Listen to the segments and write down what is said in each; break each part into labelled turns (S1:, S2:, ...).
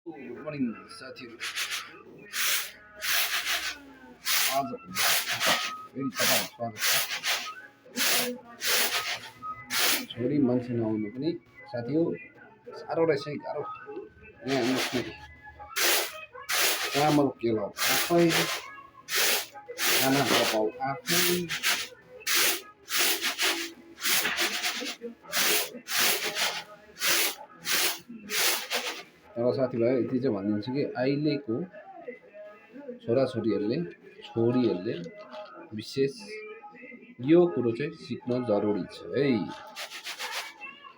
S1: Good morning साथीहरू। आज फेरि तपाईँहरू स्वागत छ। छोरी मान्छे नआउनु पनि साथी हो साह्रो रहेछ है, गाह्रो। यहाँ हेर्नुहोस् न, चामल केलाउ आफै, खाना पकाउ आफै। तर साथीभाइ यति चाहिँ भनिदिन्छु कि अहिलेको छोरीहरूले विशेष यो कुरो चाहिँ सिक्न जरुरी छ है।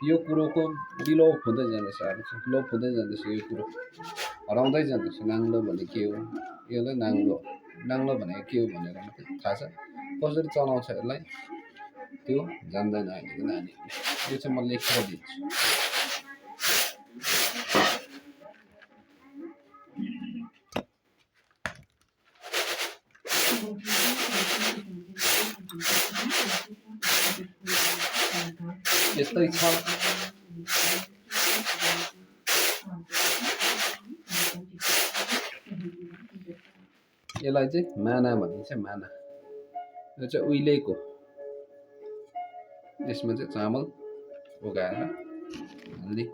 S1: यो कुरोको विलोप हुँदै जाँदैछ, लोप हुँदै जाँदैछ। यो कुरो हराउँदै जाँदैछ। नाङ्लो भने के हो, यसलाई नाङ्लो भनेको के हो भनेर मात्रै थाहा छ, कसरी चलाउँछ यसलाई त्यो जान्दैन अहिलेको नानीहरूले। यो चाहिँ म लेखेर दिन्छु। यस्तै छ। यसलाई चाहिँ माना भनिन्छ, माना। यो चाहिँ उहिलेको, यसमा चाहिँ चामल उगाएर हाल्ने।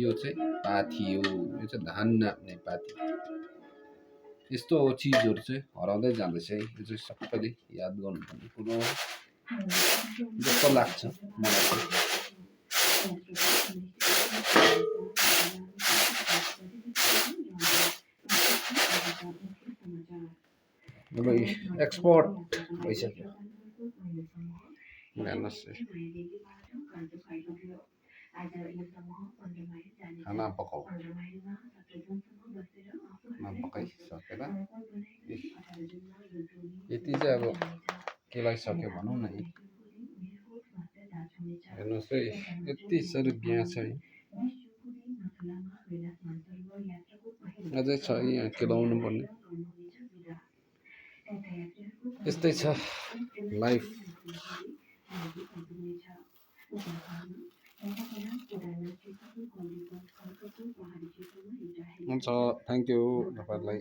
S1: यो चाहिँ पाथी हो, यो चाहिँ धान नाप्ने पाथी। यस्तो चिजहरू चाहिँ हराउँदै जाँदैछ है। यो चाहिँ सबैले याद गर्नुपर्ने कुरो हो जस्तो लाग्छ मलाई चाहिँ। अब एक्सपोर्ट भइसक्यो। हेर्नुहोस्, खाना पकाउ, खाना पकाइसकेर यति चाहिँ अब केलाइसक्यो भनौँ न। हेर्नुहोस् है, यति साह्रो बिहा छ है, अझै छ यहाँ केलाउनु पर्ने। यस्तै छ लाइफ। हुन्छ, थ्याङ्क यू तपाईँहरूलाई।